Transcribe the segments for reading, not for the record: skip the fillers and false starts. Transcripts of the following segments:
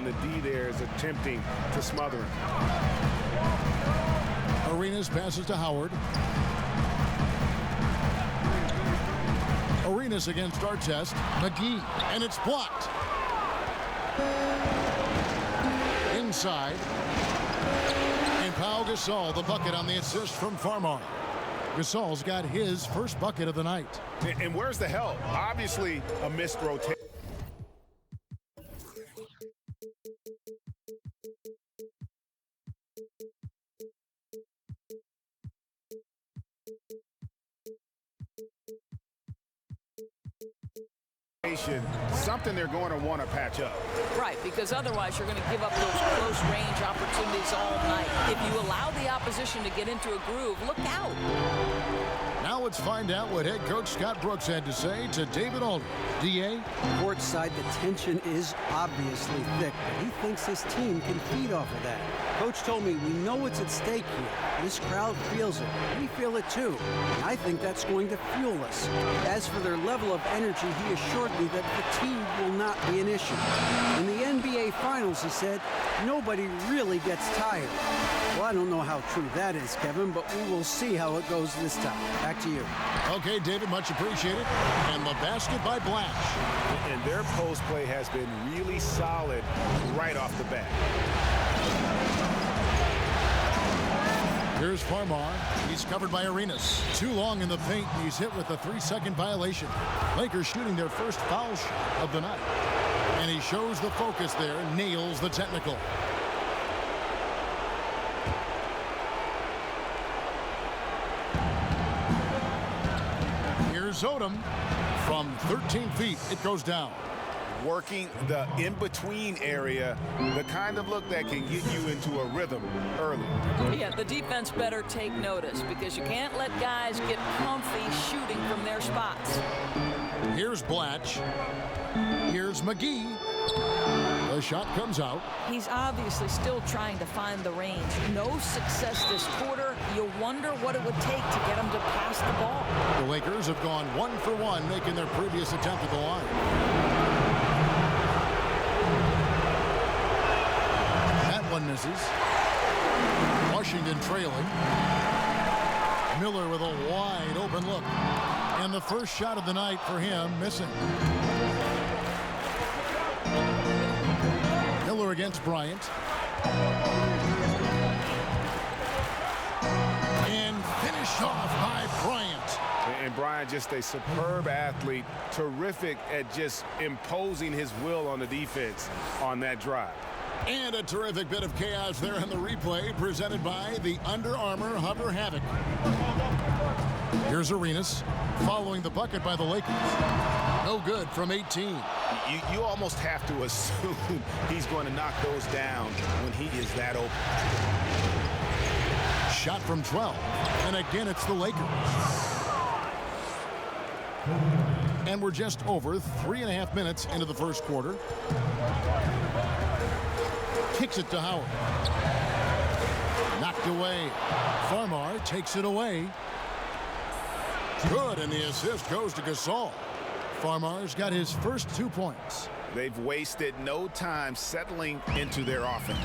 the D there is attempting to smother him. Arenas passes to Howard. Arenas against Artest. McGee, and it's blocked. Inside. And Pau Gasol, the bucket on the assist from Farmar. Gasol's got his first bucket of the night. And where's the help? Obviously, a missed rotation. Something they're going to want to patch up. Right, because otherwise you're going to give up those close range opportunities all night. If you allow the opposition to get into a groove, look out. Now let's find out what head coach Scott Brooks had to say to David Aldridge. DA? Courtside, the tension is obviously thick, but he thinks his team can feed off of that. Coach told me we know what's at stake here. This crowd feels it. We feel it too. And I think that's going to fuel us. As for their level of energy, he assured me that fatigue will not be an issue. In the NBA Finals, he said, nobody really gets tired. Well, I don't know how true that is, Kevin, but we will see how it goes this time. Back to you. Okay, David, much appreciated. And the basket by Blash. And their post play has been really solid right off the bat. Here's Farmar. He's covered by Arenas. Too long in the paint. He's hit with a 3-second violation. Lakers shooting their first foul shot of the night. And he shows the focus there, nails the technical. Here's Odom. From 13 feet, it goes down. Working the in-between area, the kind of look that can get you into a rhythm early. Yeah, the defense better take notice because you can't let guys get comfy shooting from their spots. Here's Blatch. Here's McGee. The shot comes out. He's obviously still trying to find the range. No success this quarter. You wonder what it would take to get him to pass the ball. The Lakers have gone 1 for 1, making their previous attempt at the line. That one misses. Washington trailing. Miller with a wide open look. And the first shot of the night for him missing. Miller against Bryant. And finished off by Bryant. And Bryant, just a superb athlete, terrific at just imposing his will on the defense on that drive. And a terrific bit of chaos there in the replay, presented by the Under Armour Hover Havoc. Here's Arenas, following the bucket by the Lakers. No good from 18. You almost have to assume he's going to knock those down when he is that open. Shot from 12. And again, it's the Lakers. And we're just over 3.5 minutes into the first quarter. Kicks it to Howard. Knocked away. Farmar takes it away. Good, and the assist goes to Gasol. Farmar's got his first 2 points. They've wasted no time settling into their offense.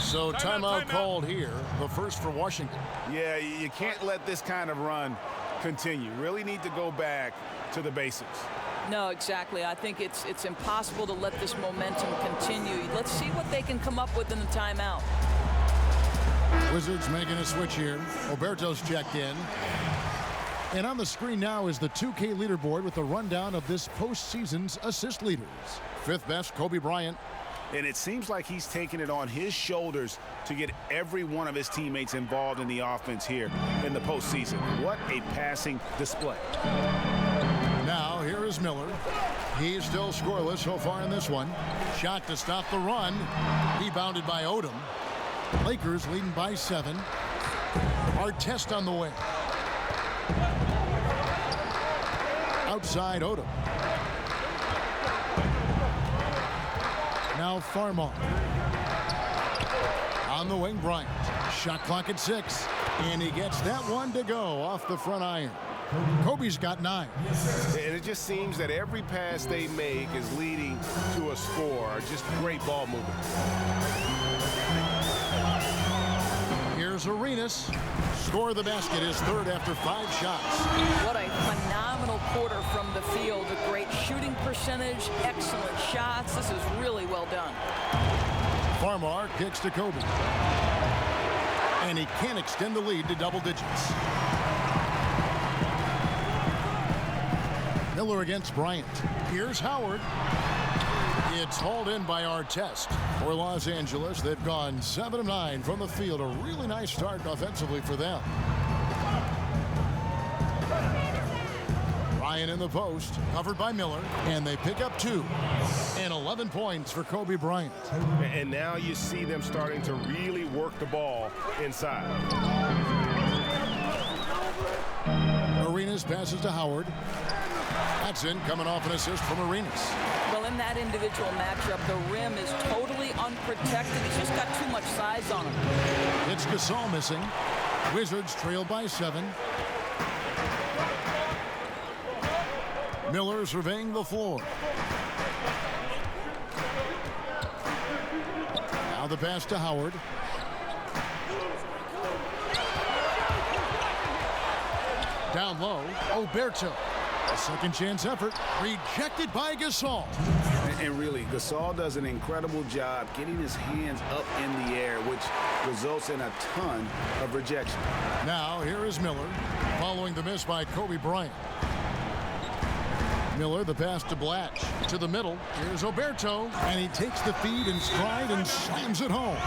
So timeout called here, the first for Washington. Yeah, you can't let this kind of run continue. Really need to go back to the basics. No, exactly. I think it's impossible to let this momentum continue. Let's see what they can come up with in the timeout. Wizards making a switch here. Oberto's checked in. And on the screen now is the 2K leaderboard with the rundown of this postseason's assist leaders. Fifth best, Kobe Bryant. And it seems like he's taking it on his shoulders to get every one of his teammates involved in the offense here in the postseason. What a passing display. Now, here is Miller. He's still scoreless so far in this one. Shot to stop the run. Rebounded by Odom. Lakers leading by 7. Artest on the way. Outside Odom. Now Farmar. On the wing, Bryant. Shot clock at 6. And he gets that one to go off the front iron. Kobe's got 9. And it just seems that every pass they make is leading to a score. Just great ball movement. Here's Arenas. Score the basket, his third after 5 shots. What a phenomenal quarter from the field. A great shooting percentage, excellent shots. This is really well done. Farmar kicks to Kobe. And he can't extend the lead to double digits. Miller against Bryant. Here's Howard. It's hauled in by Artest. For Los Angeles, they've gone 7 of 9 from the field. A really nice start offensively for them. Ryan in the post, covered by Miller, and they pick up 2. And 11 points for Kobe Bryant. And now you see them starting to really work the ball inside. Arenas passes to Howard. Jackson coming off an assist from Arenas. Well, in that individual matchup, the rim is totally unprotected. He's just got too much size on him. It's Gasol missing. Wizards trail by 7. Miller surveying the floor. Now the pass to Howard. Down low, Oberto. A second chance effort, rejected by Gasol. And really, Gasol does an incredible job getting his hands up in the air, which results in a ton of rejection. Now, here is Miller, following the miss by Kobe Bryant. Miller, the pass to Blatch. To the middle, here's Oberto, and he takes the feed in stride and slams it home.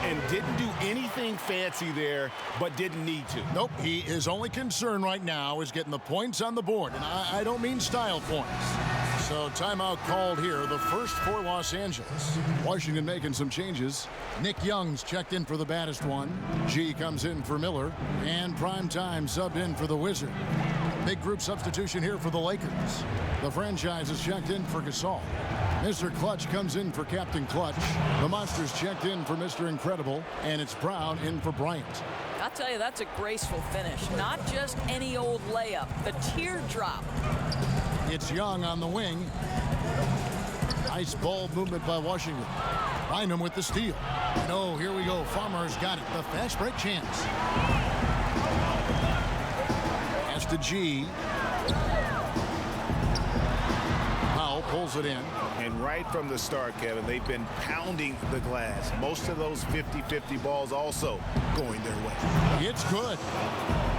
And didn't do anything fancy there, but didn't need to. Nope, his only concern right now is getting the points on the board, and I don't mean style points. So timeout called here, the first for Los Angeles. Washington making some changes. Nick Young's checked in for the baddest one. G comes in for Miller, and Primetime subbed in for the Wizard. Big group substitution here for the Lakers. The franchise is checked in for Gasol. Mr. Clutch comes in for Captain Clutch. The Monsters checked in for Mr. Incredible, and it's Brown in for Bryant. I'll tell you, that's a graceful finish. Not just any old layup, the teardrop. It's Young on the wing. Nice ball movement by Washington. Bynum with the steal. No, here we go. Farmer's got it. The fast break chance. Pass to G. Powell pulls it in. And right from the start, Kevin, they've been pounding the glass. Most of those 50-50 balls also going their way. It's good.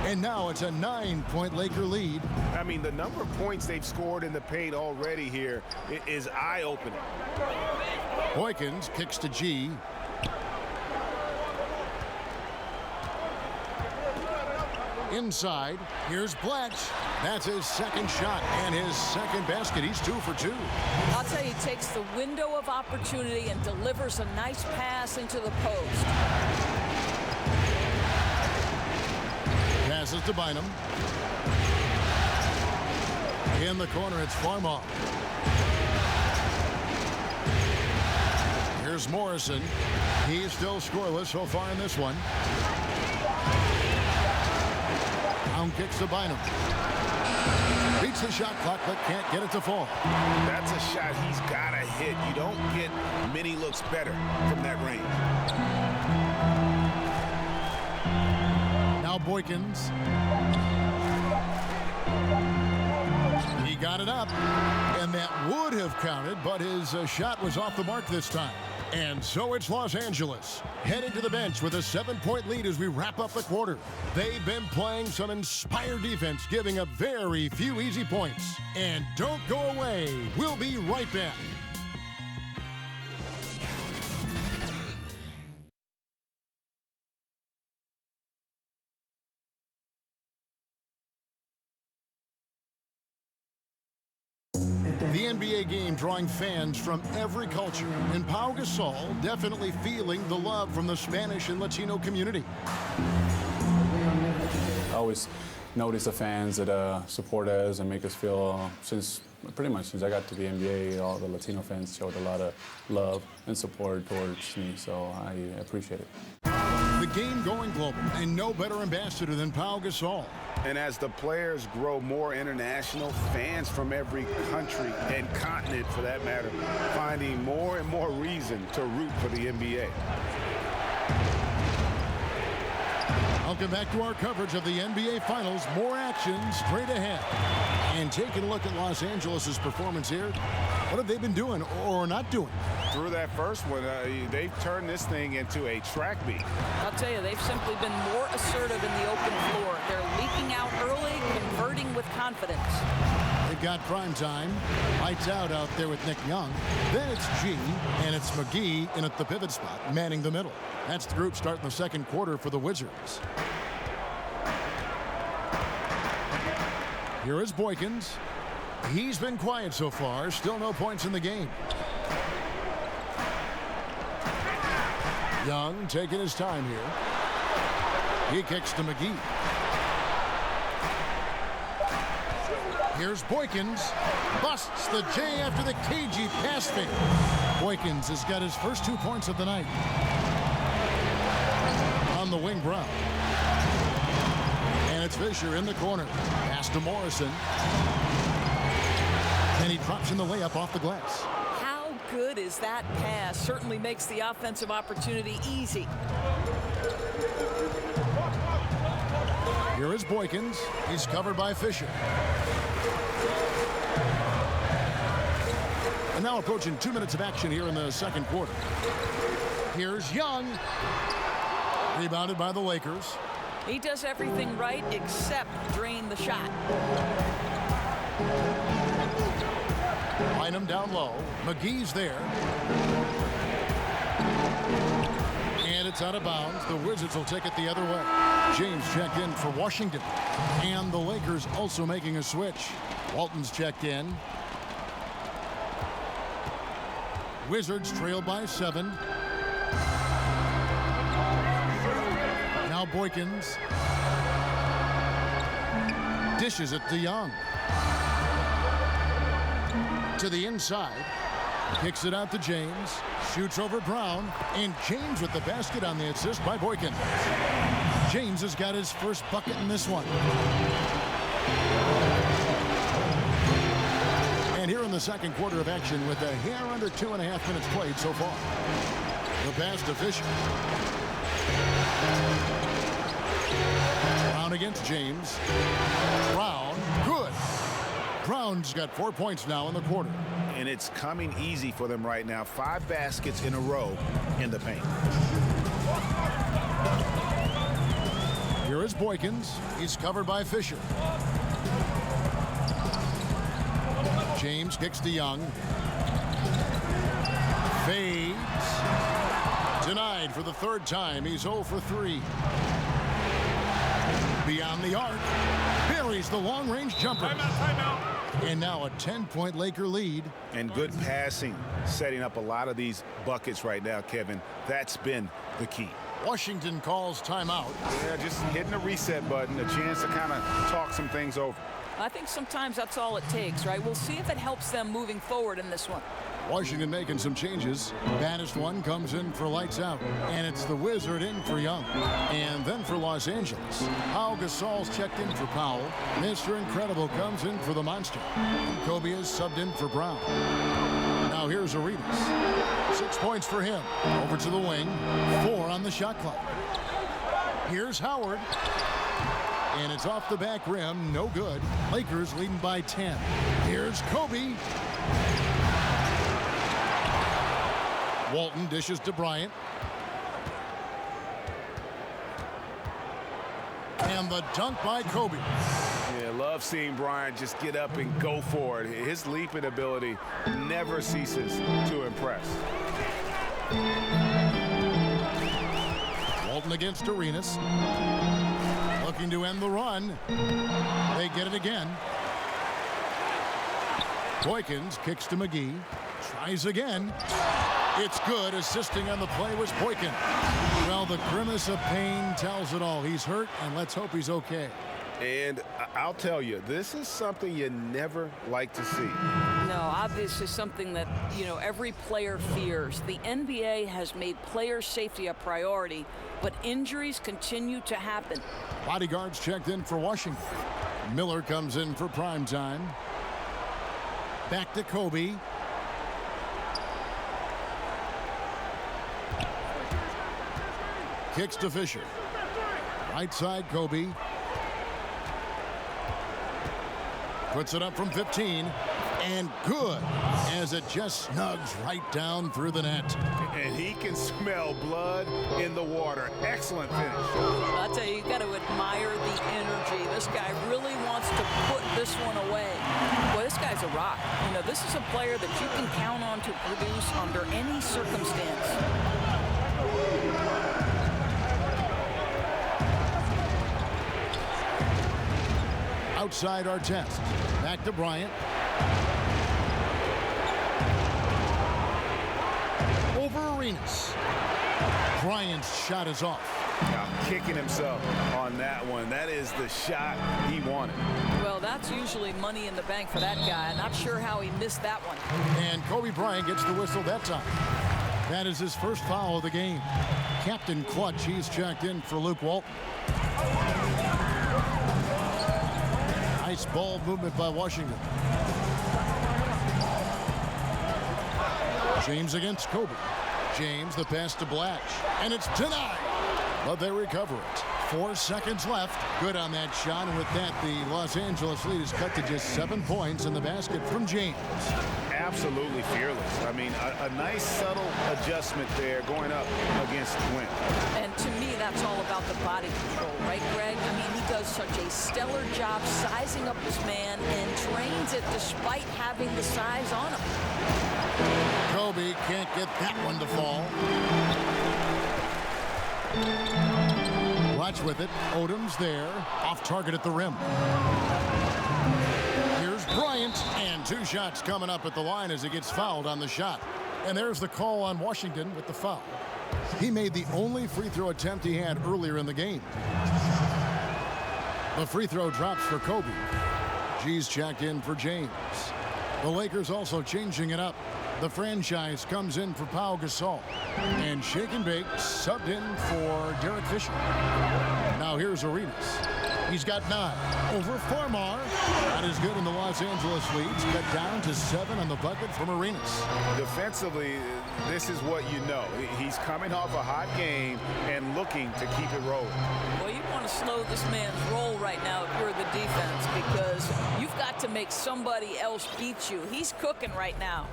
And now it's a 9-point Laker lead. I mean, the number of points they've scored in the paint already here is eye-opening. Boykins kicks to G. Inside, here's Blatch. That's his second shot and his second basket. He's 2 for 2. I'll tell you, he takes the window of opportunity and delivers a nice pass into the post. Passes to Bynum. In the corner, it's Farmar. Here's Morrison. He's still scoreless so far in this one. Brown kicks to Bynum. Beats the shot clock, but can't get it to fall. That's a shot he's got to hit. You don't get many looks better from that range. Now Boykins. He got it up, and that would have counted, but his shot was off the mark this time. And so it's Los Angeles, heading to the bench with a 7-point lead as we wrap up the quarter. They've been playing some inspired defense, giving up very few easy points. And don't go away. We'll be right back. The NBA game drawing fans from every culture, and Pau Gasol definitely feeling the love from the Spanish and Latino community. I always notice the fans that support us and make us feel, pretty much since I got to the NBA, all the Latino fans showed a lot of love and support towards me, so I appreciate it. The game going global, and no better ambassador than Pau Gasol. And as the players grow more international, fans from every country and continent, for that matter, finding more and more reason to root for the NBA. Welcome back to our coverage of the NBA Finals. More action straight ahead. And taking a look at Los Angeles' performance here. What have they been doing or not doing? Through that first one, they've turned this thing into a track meet. I'll tell you, they've simply been more assertive in the open floor. They're leaking out early, converting with confidence. They've got prime time. Lights out there with Nick Young. Then it's G, and it's McGee in at the pivot spot, manning the middle. That's the group starting the second quarter for the Wizards. Here is Boykins. He's been quiet so far. Still no points in the game. Young taking his time here. He kicks to McGee. Here's Boykins. Busts the J after the cagey pass fake. Boykins has got his first 2 points of the night. On the wing, Brown. And it's Fisher in the corner. Pass to Morrison. And he drops in the layup off the glass. How good is that pass? Certainly makes the offensive opportunity easy. Here is Boykins. He's covered by Fisher. And now approaching 2 minutes of action here in the second quarter. Here's Young. Rebounded by the Lakers. He does everything right except drain the shot. Line him down low. McGee's there. And it's out of bounds. The Wizards will take it the other way. James checked in for Washington. And the Lakers also making a switch. Walton's checked in. Wizards trail by 7. Now Boykins dishes it to Young. To the inside. Kicks it out to James. Shoots over Brown. And James with the basket on the assist by Boykins. James has got his first bucket in this one. And here in the second quarter of action with a hair under 2.5 minutes played so far. The pass to Fisher. Brown against James. Brown, good. Brown's got 4 points now in the quarter. And it's coming easy for them right now. 5 baskets in a row in the paint. Here is Boykins. He's covered by Fisher. James kicks to Young. Fades. Denied for the third time. He's 0 for 3. Beyond the arc. Buries the long-range jumper. Timeout. And now a 10-point Laker lead. And good passing, setting up a lot of these buckets right now, Kevin. That's been the key. Washington calls timeout. Yeah, just hitting a reset button, a chance to kind of talk some things over. I think sometimes that's all it takes, right? We'll see if it helps them moving forward in this one. Washington making some changes. Baddest one comes in for lights out. And it's the Wizard in for Young. And then for Los Angeles, Pau Gasol's checked in for Powell. Mr. Incredible comes in for the Monster. Kobe is subbed in for Brown. Now here's Arenas. 6 points for him. Over to the wing. 4 on the shot clock. Here's Howard. And it's off the back rim. No good. Lakers leading by 10. Here's Kobe. Walton dishes to Bryant. And the dunk by Kobe. Yeah, love seeing Bryant just get up and go for it. His leaping ability never ceases to impress. Walton against Arenas. Looking to end the run. They get it again. Boykins kicks to McGee. Tries again. It's good. Assisting on the play was Boykins. Well, the grimace of pain tells it all. He's hurt, and let's hope he's okay. And I'll tell you, this is something you never like to see. No, obviously something that, every player fears. The NBA has made player safety a priority, but injuries continue to happen. Bodyguards checked in for Washington. Miller comes in for prime time. Back to Kobe. Kicks to Fisher. Right side, Kobe. Puts it up from 15. And good, as it just snugs right down through the net. And he can smell blood in the water. Excellent finish. I'll tell you got to admire the energy. This guy really wants to put this one away. Boy, this guy's a rock. This is a player that you can count on to produce under any circumstance. Outside Artest. Back to Bryant. Over Arenas. Bryant's shot is off. Now kicking himself on that one. That is the shot he wanted. Well, that's usually money in the bank for that guy. I'm not sure how he missed that one. And Kobe Bryant gets the whistle that time. That is his first foul of the game. Captain Clutch, he's checked in for Luke Walton. Nice ball movement by Washington. James against Kobe. James, the pass to Blatch. And it's denied. But they recover it. 4 seconds left. Good on that shot. And with that, the Los Angeles lead is cut to just 7 points in the basket from James. Absolutely fearless. I mean, a nice subtle adjustment there going up against Wynn. And to me, that's all about the body control, right, Greg? I mean, he does such a stellar job sizing up his man and trains it despite having the size on him. Kobe can't get that one to fall. Watch with it. Odom's there. Off target at the rim. Here's Bryant. And 2 shots coming up at the line as he gets fouled on the shot. And there's the call on Washington with the foul. He made the only free throw attempt he had earlier in the game. The free throw drops for Kobe. G's checked in for James. The Lakers also changing it up. The franchise comes in for Pau Gasol. And Shake and Bake subbed in for Derek Fisher. Now here's Arenas. He's got 9 over Farmar. Not as good in the Los Angeles leads. Cut down to 7 on the bucket from Arenas. Defensively, this is what you know. He's coming off a hot game and looking to keep it rolling. Well, you want to slow this man's roll right now if you're the defense because you've got to make somebody else beat you. He's cooking right now.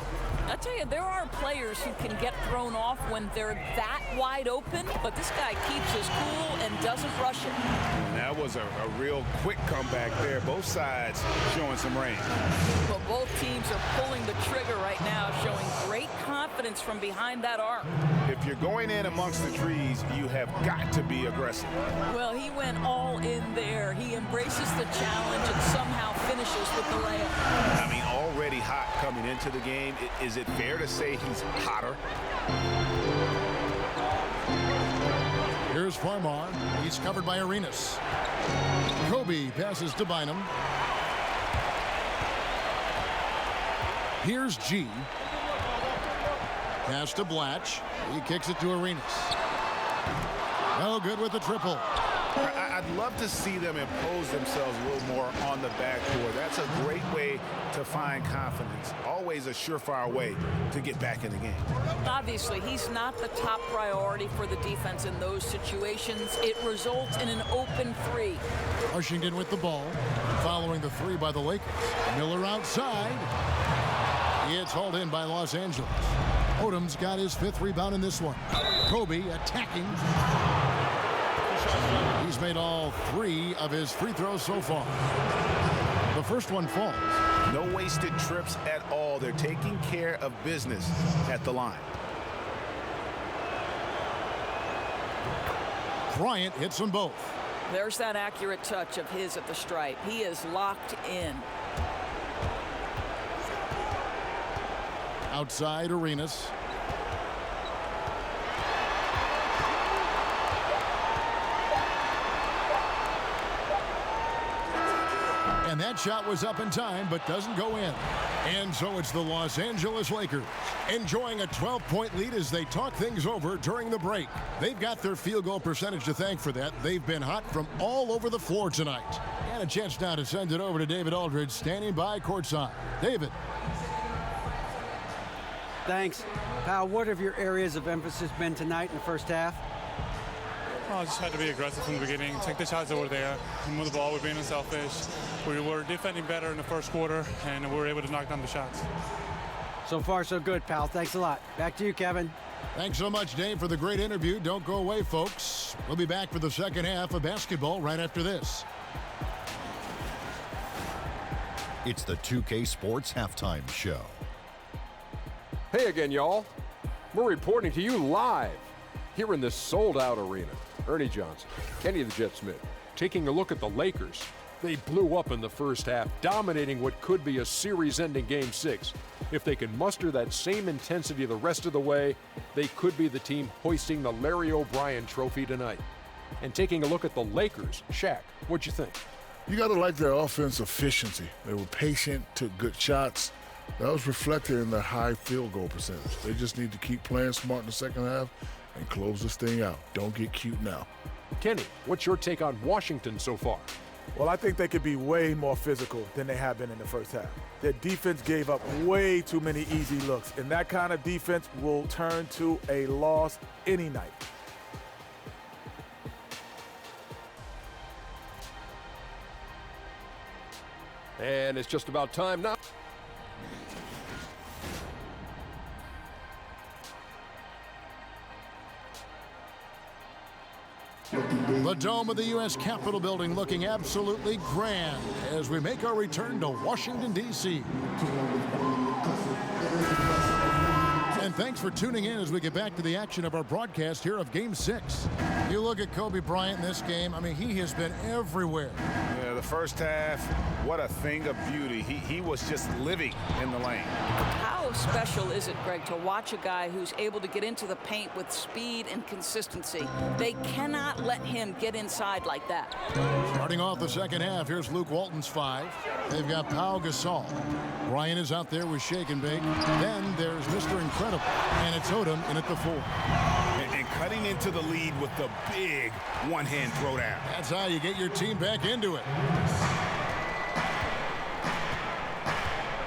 I tell you, there are players who can get thrown off when they're that wide open, but this guy keeps his cool and doesn't rush it. And that was a real quick comeback there. Both sides showing some range. Well, both teams are pulling the trigger right now, showing great confidence from behind that arc. If you're going in amongst the trees, you have got to be aggressive. Well, he went all in there. He embraces the challenge and somehow finishes with the layup. I mean, already hot coming into the game. Is it fair to say he's hotter? Here's Farmar. He's covered by Arenas. Kobe passes to Bynum. Here's G. Pass to Blatch. He kicks it to Arenas. No good with the triple. I'd love to see them impose themselves a little more on the backboard. That's a great way to find confidence. Always a surefire way to get back in the game. Obviously, he's not the top priority for the defense in those situations. It results in an open 3. Washington with the ball, following the 3 by the Lakers. Miller outside. It's hauled in by Los Angeles. Odom's got his 5th rebound in this one. Kobe attacking. He's made all 3 of his free throws so far. The first one falls. No wasted trips at all. They're taking care of business at the line. Bryant hits them both. There's that accurate touch of his at the stripe. He is locked in. Outside Arenas. And that shot was up in time, but doesn't go in. And so it's the Los Angeles Lakers enjoying a 12-point lead as they talk things over during the break. They've got their field goal percentage to thank for that. They've been hot from all over the floor tonight. And a chance now to send it over to David Aldridge, standing by courtside. David. Thanks. Pal, what have your areas of emphasis been tonight in the first half? I just had to be aggressive from the beginning, take the shots that were there, move the ball, we're being unselfish. We were defending better in the first quarter, and we were able to knock down the shots. So far, so good, pal. Thanks a lot. Back to you, Kevin. Thanks so much, Dave, for the great interview. Don't go away, folks. We'll be back for the second half of basketball right after this. It's the 2K Sports Halftime Show. Hey again, y'all. We're reporting to you live here in this sold-out arena. Ernie Johnson, Kenny the Jet Smith, taking a look at the Lakers. They blew up in the first half, dominating what could be a series-ending Game 6. If they can muster that same intensity the rest of the way, they could be the team hoisting the Larry O'Brien Trophy tonight. And taking a look at the Lakers, Shaq, what'd you think? You got to like their offense efficiency. They were patient, took good shots. That was reflected in their high field goal percentage. They just need to keep playing smart in the second half and close this thing out. Don't get cute now. Kenny, what's your take on Washington so far? Well, I think they could be way more physical than they have been in the first half. Their defense gave up way too many easy looks, and that kind of defense will turn to a loss any night. And it's just about time now. The dome of the U.S. Capitol building looking absolutely grand as we make our return to Washington, D.C. And thanks for tuning in as we get back to the action of our broadcast here of Game 6. You look at Kobe Bryant in this game, I mean, he has been everywhere. Yeah, the first half, what a thing of beauty. He was just living in the lane. How special is it, Greg, to watch a guy who's able to get into the paint with speed and consistency? They cannot let him get inside like that. Starting off the second half, here's Luke Walton's 5. They've got Pau Gasol. Bryant is out there with Shake and Bake. Then there's Mr. Incredible, and it's Odom in at the 4. And cutting into the lead with the big one-hand throwdown. That's how you get your team back into it.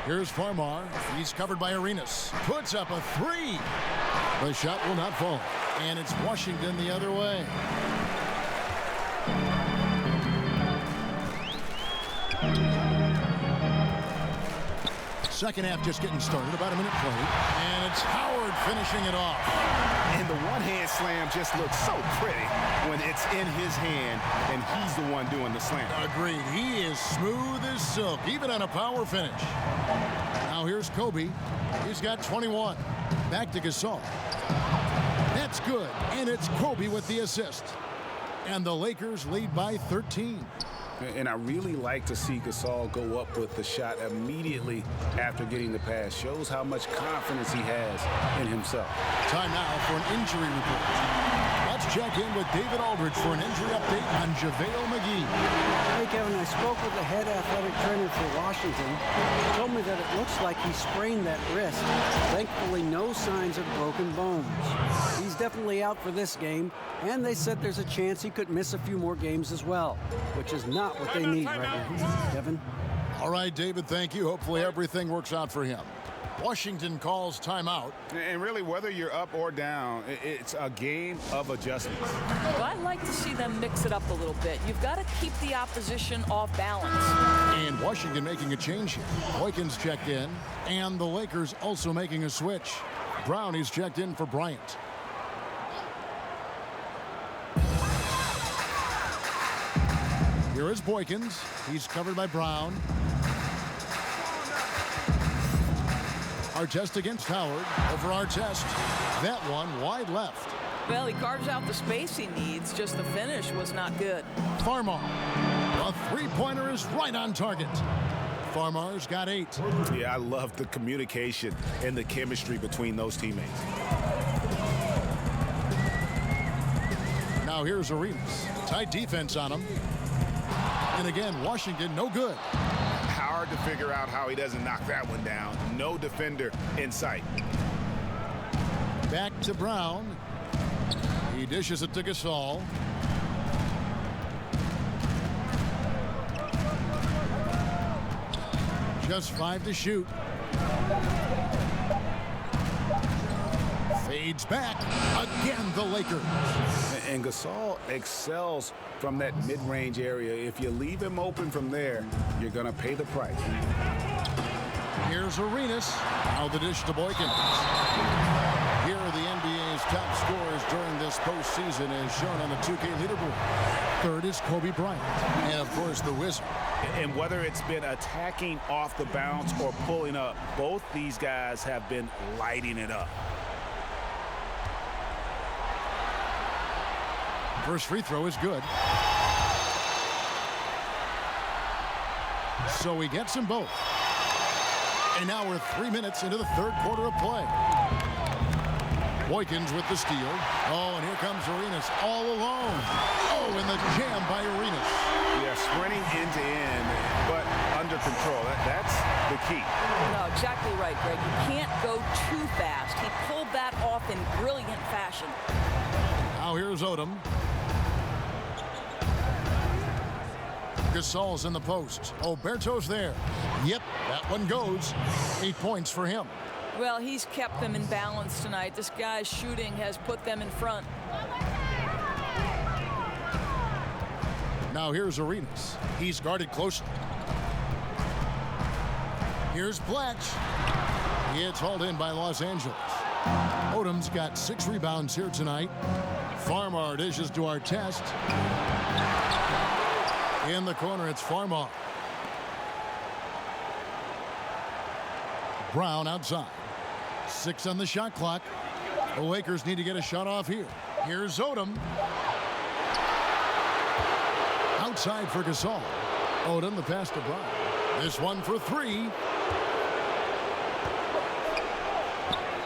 Here's Farmar. He's covered by Arenas. Puts up a 3. The shot will not fall. And it's Washington the other way. Second half just getting started. About a minute played. And it's Howard finishing it off. And the one-hand slam just looks so pretty when it's in his hand and he's the one doing the slam. Agreed. He is smooth as silk, even on a power finish. Now here's Kobe. He's got 21. Back to Gasol. That's good. And it's Kobe with the assist. And the Lakers lead by 13. And I really like to see Gasol go up with the shot immediately after getting the pass. Shows how much confidence he has in himself. Time now for an injury report. Let's check in with David Aldridge for an injury update on JaVale McGee. Hey, Kevin, I spoke with the head athletic trainer for Washington. He told me that it looks like he sprained that wrist. Thankfully, no signs of broken bones. He's definitely out for this game, and they said there's a chance he could miss a few more games as well, which is not what they need right now. Kevin? All right, David, thank you. Hopefully everything works out for him. Washington calls timeout. And really, whether you're up or down, it's a game of adjustments. Well, I like to see them mix it up a little bit. You've got to keep the opposition off balance. And Washington making a change here. Boykins checked in, and the Lakers also making a switch. Brown is checked in for Bryant. Here is Boykins. He's covered by Brown. Artest against Howard. Over Artest. That one wide left. Well, he carves out the space he needs. Just the finish was not good. Farmar. A three-pointer is right on target. Farmar's got 8. Yeah, I love the communication and the chemistry between those teammates. Now here's Arenas. Tight defense on him. And again, Washington no good. Hard to figure out how he doesn't knock that one down. No defender in sight. Back to Brown. He dishes it to Gasol. Just 5 to shoot. Fades back. Again, the Lakers. And Gasol excels from that mid-range area. If you leave him open from there, you're going to pay the price. Here's Arenas. Now the dish to Boykins. Here are the NBA's top scorers during this postseason as shown on the 2K leaderboard. Third is Kobe Bryant. And, of course, the Wizard. And whether it's been attacking off the bounce or pulling up, both these guys have been lighting it up. First free throw is good. So he gets them both. And now we're 3 minutes into the third quarter of play. Boykins with the steal. Oh, and here comes Arenas all alone. Oh, and the jam by Arenas. Yeah, sprinting end to end, but under control. That's the key. No, exactly right, Greg. You can't go too fast. He pulled that off in brilliant fashion. Now here's Odom. Gasol's in the post. Oberto's there. Yep, that one goes. 8 points for him. Well, he's kept them in balance tonight. This guy's shooting has put them in front. Now here's Arenas. He's guarded closely. Here's Blatch. It's hauled in by Los Angeles. Odom's got 6 rebounds here tonight. Farmar dishes to Artest. In the corner, it's Farmar. Brown outside. 6 on the shot clock. The Lakers need to get a shot off here. Here's Odom. Outside for Gasol. Odom, the pass to Brown. This one for 3.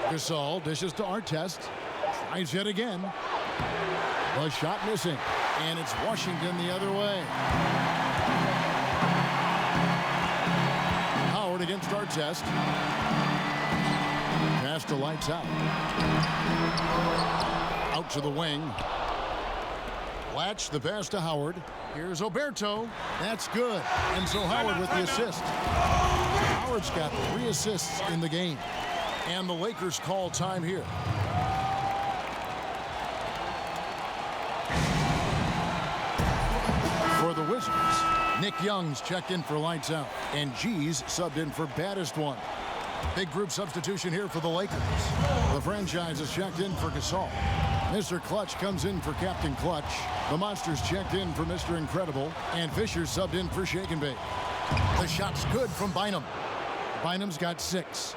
Gasol dishes to Artest. Tries yet again. The shot missing. And it's Washington the other way. Howard against Artest. Pass to lights out. Out to the wing. Latch the pass to Howard. Here's Oberto. That's good. And so Howard with the assist. Howard's got 3 assists in the game. And the Lakers call time here. For the Wizards, Nick Young's checked in for lights out. And G's subbed in for baddest one. Big group substitution here for the Lakers. The franchise is checked in for Gasol. Mr. Clutch comes in for Captain Clutch. The Monsters checked in for Mr. Incredible. And Fisher subbed in for Shake and Bake. The shot's good from Bynum. Bynum's got 6.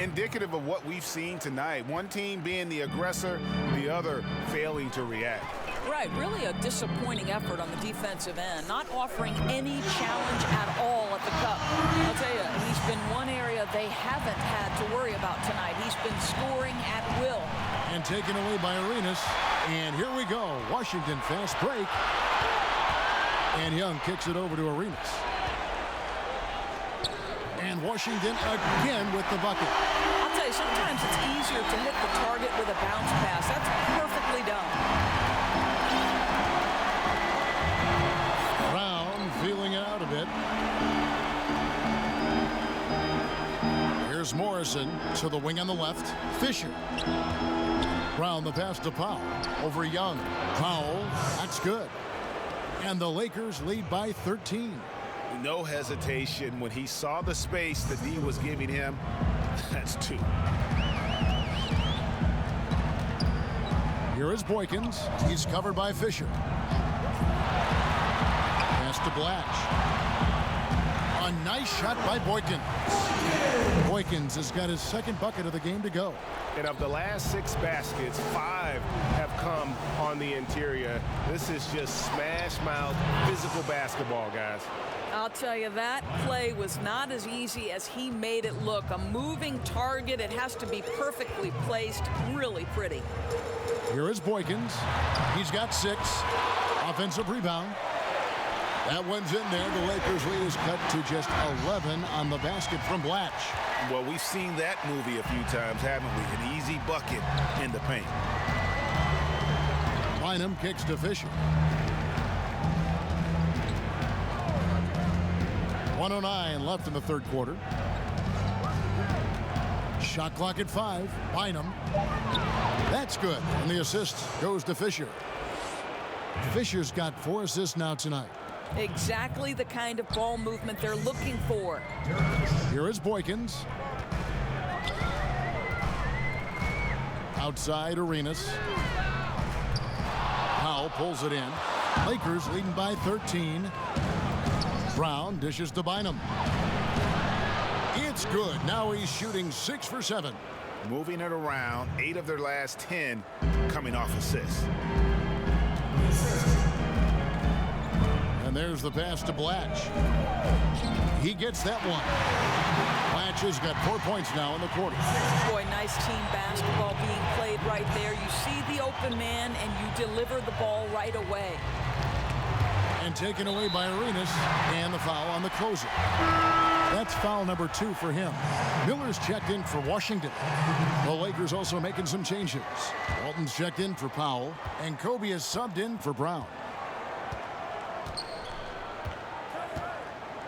Indicative of what we've seen tonight. One team being the aggressor, the other failing to react. Right, really a disappointing effort on the defensive end, not offering any challenge at all at the cup. I'll tell you, he's been one area they haven't had to worry about tonight. He's been scoring at will. And taken away by Arenas. And here we go. Washington fast break. And Young kicks it over to Arenas. And Washington again with the bucket. I'll tell you, sometimes it's easier to hit the target with a bounce pass. That's perfectly done. Brown feeling it out a bit. Here's Morrison to the wing on the left. Fisher. Brown the pass to Powell. Over Young. Powell. That's good. And the Lakers lead by 13. No hesitation when he saw the space that D was giving him. That's 2. Here is Boykins. He's covered by Fisher. Pass to Blatch. A nice shot by Boykins. Boykins has got his 2nd bucket of the game to go. And of the last 6 baskets, 5 have come on the interior. This is just smash mouth physical basketball, guys. I'll tell you, that play was not as easy as he made it look. A moving target, it has to be perfectly placed, really pretty. Here is Boykins. He's got 6. Offensive rebound. That one's in there. The Lakers lead is cut to just 11 on the basket from Blatch. Well, we've seen that movie a few times, haven't we? An easy bucket in the paint. Bynum kicks to Fisher. 1:09 left in the third quarter. Shot clock at 5. Bynum. That's good. And the assist goes to Fisher. Fisher's got 4 assists now tonight. Exactly the kind of ball movement they're looking for. Here is Boykins. Outside Arenas. Powell pulls it in. Lakers leading by 13. Brown dishes to Bynum. It's good. Now he's shooting 6 for 7. Moving it around, 8 of their last 10 coming off assists. And there's the pass to Blatch. He gets that one. Blatch has got 4 points now in the quarter. Boy, nice team basketball being played right there. You see the open man and you deliver the ball right away. And taken away by Arenas, and the foul on the closer. That's foul number 2 for him. Miller's checked in for Washington. The Lakers also making some changes. Walton's checked in for Powell, and Kobe is subbed in for Brown.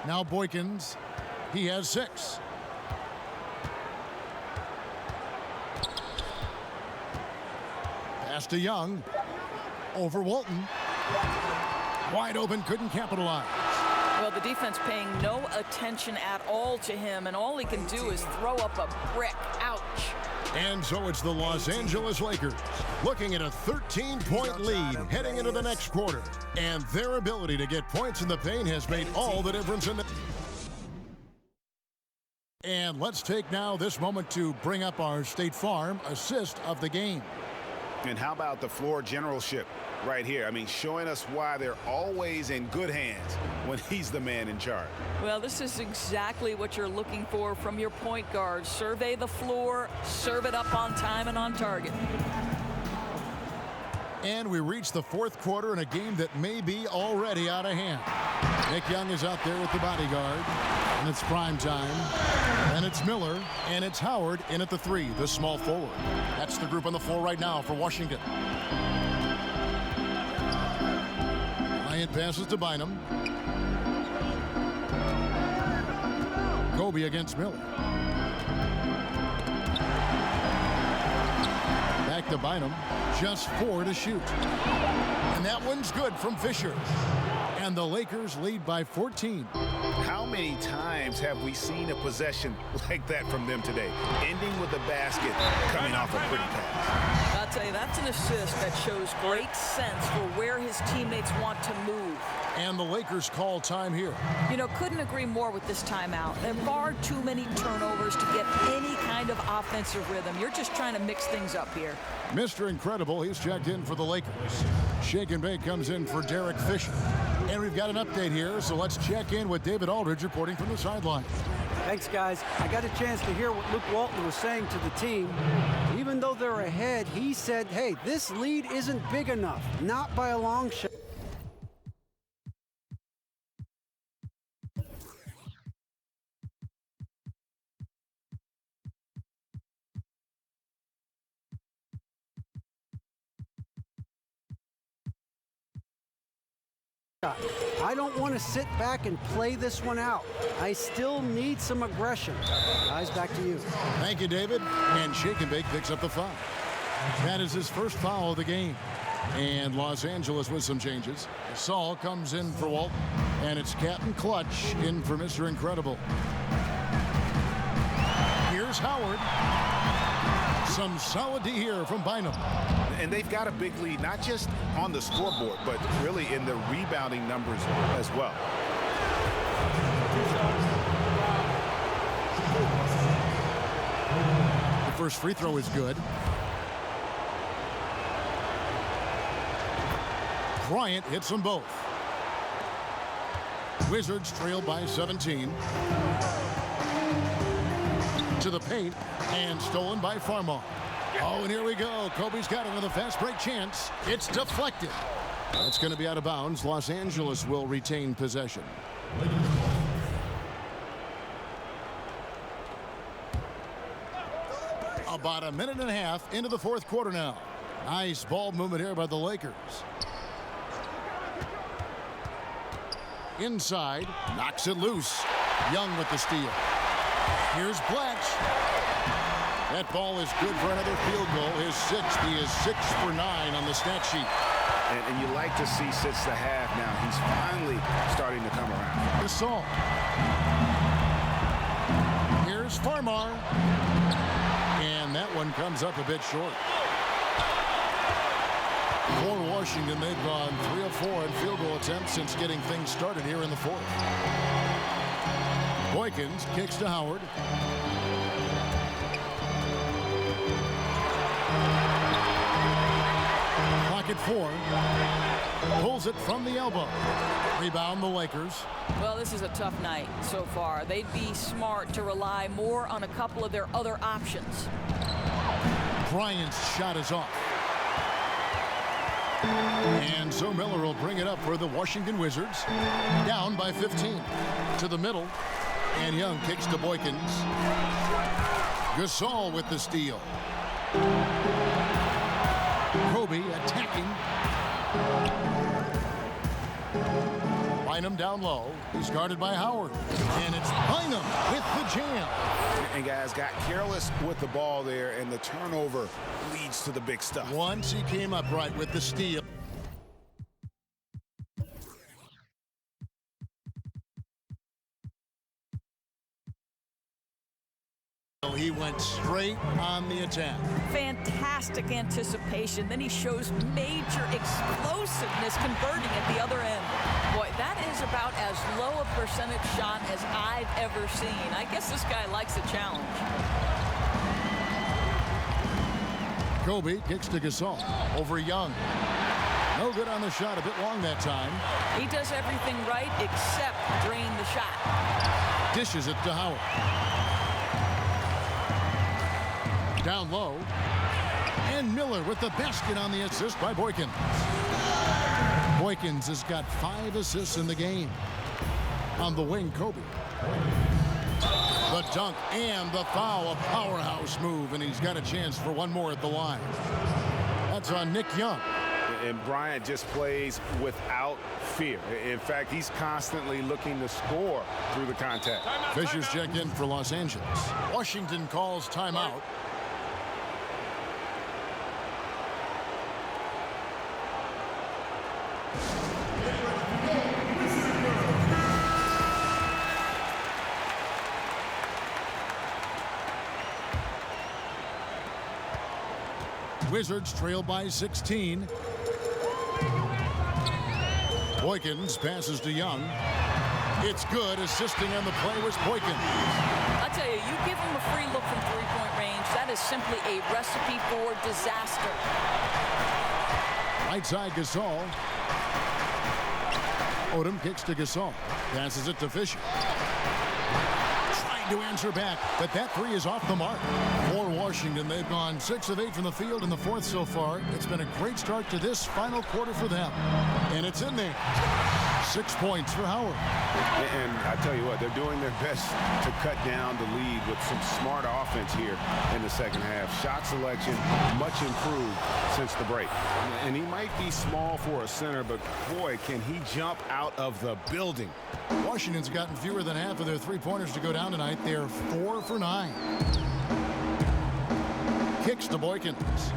Now Boykins, he has 6. Pass to Young, over Walton. Wide open, couldn't capitalize. Well, the defense paying no attention at all to him, and all he can do is throw up a brick. Ouch. And so it's the Los Angeles Lakers looking at a 13-point lead heading into the next quarter. And their ability to get points in the paint has made all the difference in the... And let's take now this moment to bring up our State Farm assist of the game. And how about the floor generalship right here? I mean, showing us why they're always in good hands when he's the man in charge. Well, this is exactly what you're looking for from your point guard. Survey the floor, serve it up on time and on target. And we reach the fourth quarter in a game that may be already out of hand. Nick Young is out there with the bodyguard, and it's prime time. And it's Miller, and it's Howard in at the 3, the small forward. That's the group on the floor right now for Washington. Bryant passes to Bynum. Kobe against Miller. Back to Bynum. Just 4 to shoot. And that one's good from Fisher. And the Lakers lead by 14. How many times have we seen a possession like that from them today? Ending with a basket coming off a pretty pass. I'll tell you, that's an assist that shows great sense for where his teammates want to move. And the Lakers call time here. You know, couldn't agree more with this timeout. There are far too many turnovers to get any kind of offensive rhythm. You're just trying to mix things up here. Mr. Incredible, he's checked in for the Lakers. Shake and Bake comes in for Derek Fisher. And we've got an update here, so let's check in with David Aldridge reporting from the sideline. Thanks, guys. I got a chance to hear what Luke Walton was saying to the team. Even though they're ahead, he said, hey, this lead isn't big enough. Not by a long shot. I don't want to sit back and play this one out. I still need some aggression. Guys, back to you. Thank you, David. And Shake and Bake picks up the foul. That is his first foul of the game. And Los Angeles with some changes. Saul comes in for Walton. And it's Captain Clutch in for Mr. Incredible. Here's Howard. Some solid D here from Bynum. And they've got a big lead, not just on the scoreboard, but really in the rebounding numbers as well. The first free throw is good. Bryant hits them both. Wizards trail by 17. To the paint, and stolen by Farmar. Oh, and here we go. Kobe's got it with a fast break chance. It's deflected. That's going to be out of bounds. Los Angeles will retain possession. About a minute and a half into the fourth quarter now. Nice ball movement here by the Lakers. Inside, knocks it loose. Young with the steal. Here's Blatch. That ball is good for another field goal. His sixth. He is 6 for 9 on the stat sheet. And you like to see since the half now. He's finally starting to come around. Gasol. Here's Farmar. And that one comes up a bit short. For Washington, they've gone 3 of 4 in field goal attempts since getting things started here in the fourth. Boykins kicks to Howard. Clock at 4. Pulls it from the elbow. Rebound the Lakers. Well, this is a tough night so far. They'd be smart to rely more on a couple of their other options. Bryant's shot is off. And so Miller will bring it up for the Washington Wizards. Down by 15. To the middle. And Young kicks to Boykins. Gasol with the steal. Kobe attacking. Bynum down low. He's guarded by Howard. And it's Bynum with the jam. And guys got careless with the ball there, and the turnover leads to the big stuff. Once he came up right with the steal. He went straight on the attack. Fantastic anticipation. Then he shows major explosiveness converting at the other end. Boy, that is about as low a percentage shot as I've ever seen. I guess this guy likes a challenge. Kobe kicks to Gasol. Over Young. No good on the shot. A bit long that time. He does everything right except drain the shot. Dishes it to Howard. Down low. And Miller with the basket on the assist by Boykins. Boykins has got 5 assists in the game. On the wing, Kobe. The dunk and the foul. A powerhouse move, and he's got a chance for one more at the line. That's on Nick Young. And Bryant just plays without fear. In fact, he's constantly looking to score through the contact. Fisher's checked in for Los Angeles. Washington calls timeout. Wizards trail by 16. Boykins passes to Young. It's good. Assisting on the play was Boykins. I tell you, you give him a free look from three-point range, that is simply a recipe for disaster. Right side, Gasol. Odom kicks to Gasol. Passes it to Fisher. To answer back, but that three is off the mark. For Washington, they've gone 6 of 8 from the field in the fourth so far. It's been a great start to this final quarter for them. And it's in there. 6 points for Howard. And I tell you what, they're doing their best to cut down the lead with some smart offense here in the second half. Shot selection much improved since the break. And he might be small for a center, but boy, can he jump out of the building. Washington's gotten fewer than half of their three-pointers to go down tonight. They're 4 for 9. Kicks to Boykins.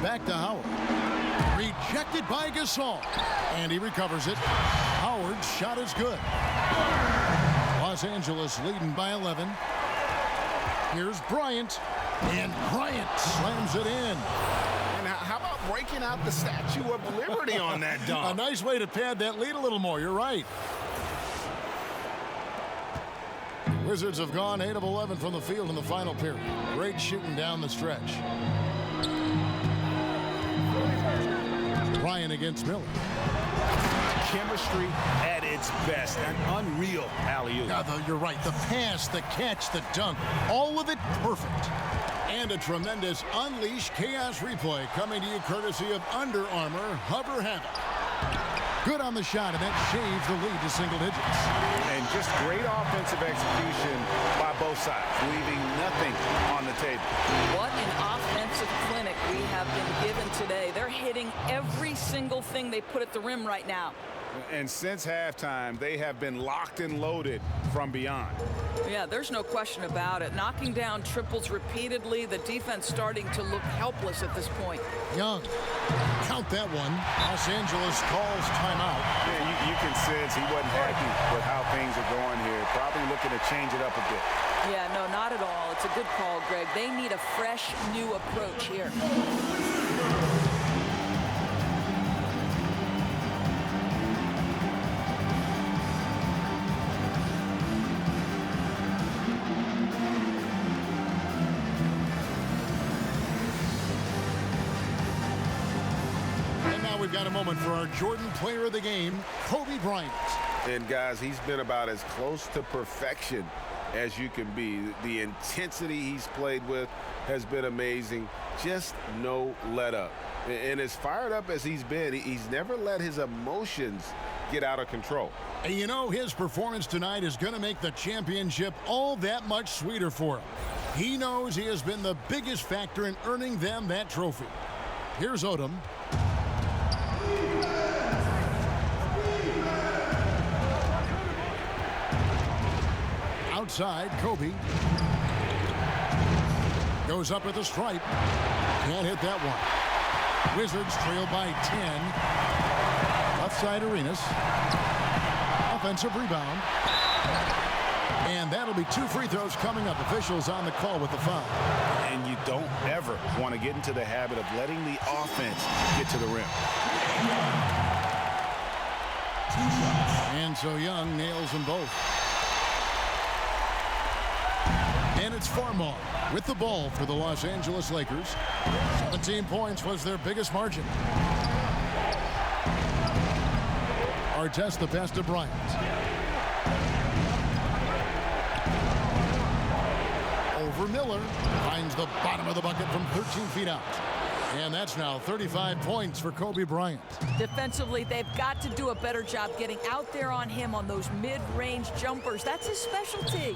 Back to Howard. Rejected by Gasol. And he recovers it. Howard's shot is good. Los Angeles leading by 11. Here's Bryant. And Bryant slams it in. And how about breaking out the Statue of Liberty on that dunk? A nice way to pad that lead a little more. You're right. Wizards have gone 8 of 11 from the field in the final period. Great shooting down the stretch. Bryant against Miller. Chemistry at its best. An unreal alley-oop. Yeah, you're right. The pass, the catch, the dunk. All of it perfect. And a tremendous Unleash Chaos replay coming to you courtesy of Under Armour Hover Havoc. Good on the shot, and that shaves the lead to single digits. And just great offensive execution by both sides, leaving nothing on the table. What an offensive clinic we have been given today. They're hitting every single thing they put at the rim right now. And since halftime, they have been locked and loaded from beyond. Yeah, there's no question about it. Knocking down triples repeatedly, the defense starting to look helpless at this point. Young, count that one. Los Angeles calls timeout. Yeah, you can sense he wasn't happy with how things are going here. Probably looking to change it up a bit. Yeah, no, not at all. It's a good call, Greg. They need a fresh, new approach here. We've got a moment for our Jordan Player of the Game, Kobe Bryant. And guys, he's been about as close to perfection as you can be. The intensity he's played with has been amazing. Just no let up. And as fired up as he's been, he's never let his emotions get out of control. And you know, his performance tonight is going to make the championship all that much sweeter for him. He knows he has been the biggest factor in earning them that trophy. Here's Odom. Outside, Kobe goes up at the stripe. Can't hit that one. Wizards trail by 10. Left side, Arenas. Offensive rebound. And that'll be 2 free throws coming up. Officials on the call with the foul. And you don't ever want to get into the habit of letting the offense get to the rim. And so Young nails them both. And it's Farmar with the ball for the Los Angeles Lakers. 17 points was their biggest margin. Artest the pass to Bryant. Over Miller. Finds the bottom of the bucket from 13 feet out. And that's now 35 points for Kobe Bryant. Defensively, they've got to do a better job getting out there on him on those mid-range jumpers. That's his specialty.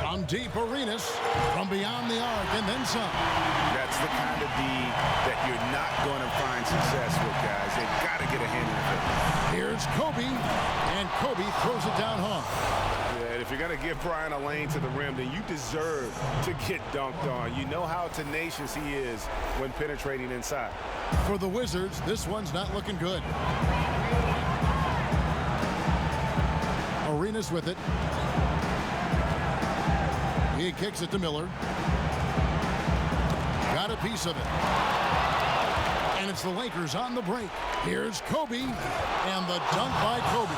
From deep, Arenas, from beyond the arc, and then some. That's the kind of D that you're not going to find success with, guys. They've got to get a hand in it. Here's Kobe, and Kobe throws it down hard. Yeah, and if you're going to give Bryant a lane to the rim, then you deserve to get dunked on. You know how tenacious he is when penetrating inside. For the Wizards, this one's not looking good. Arenas with it. He kicks it to Miller. Got a piece of it. And it's the Lakers on the break. Here's Kobe, and the dunk by Kobe.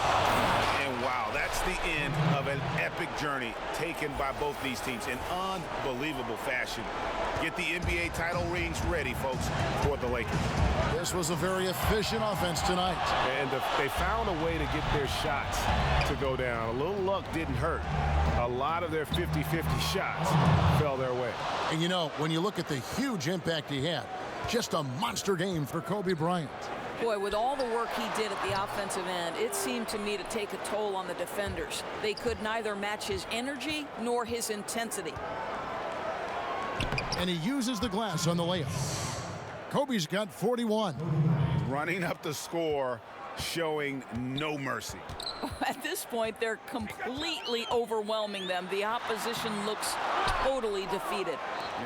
And wow, that's the end of an epic journey taken by both these teams in unbelievable fashion. Get the NBA title rings ready, folks, for the Lakers. This was a very efficient offense tonight. And they found a way to get their shots to go down. A little luck didn't hurt. A lot of their 50-50 shots fell their way. And you know, when you look at the huge impact he had, just a monster game for Kobe Bryant. Boy, with all the work he did at the offensive end, it seemed to me to take a toll on the defenders. They could neither match his energy nor his intensity. And he uses the glass on the layup. Kobe's got 41. Running up the score, showing no mercy. At this point, they're completely overwhelming them. The opposition looks totally defeated.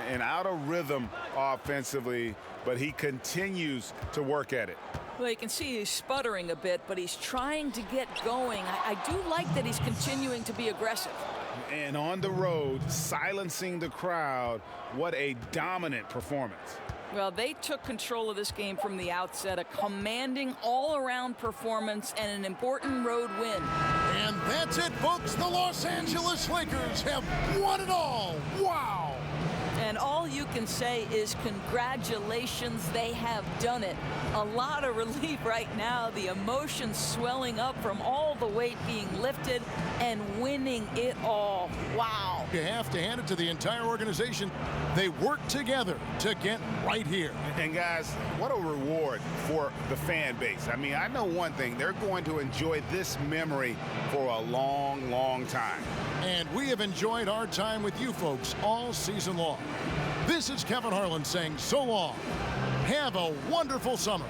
And out of rhythm offensively, but he continues to work at it. Well, you can see he's sputtering a bit, but he's trying to get going. I do like that he's continuing to be aggressive. And on the road, silencing the crowd. What a dominant performance. Well, they took control of this game from the outset, a commanding all-around performance and an important road win. And that's it, folks. The Los Angeles Lakers have won it all. Wow! And all you you can say is congratulations, they have done it. A lot of relief right now, the emotions swelling up from all the weight being lifted and winning it all. Wow. You have to hand it to the entire organization. They work together to get right here. And guys, what a reward for the fan base. I mean, I know one thing, they're going to enjoy this memory for a long, long time. And we have enjoyed our time with you folks all season long. This is Kevin Harlan saying so long. Have a wonderful summer.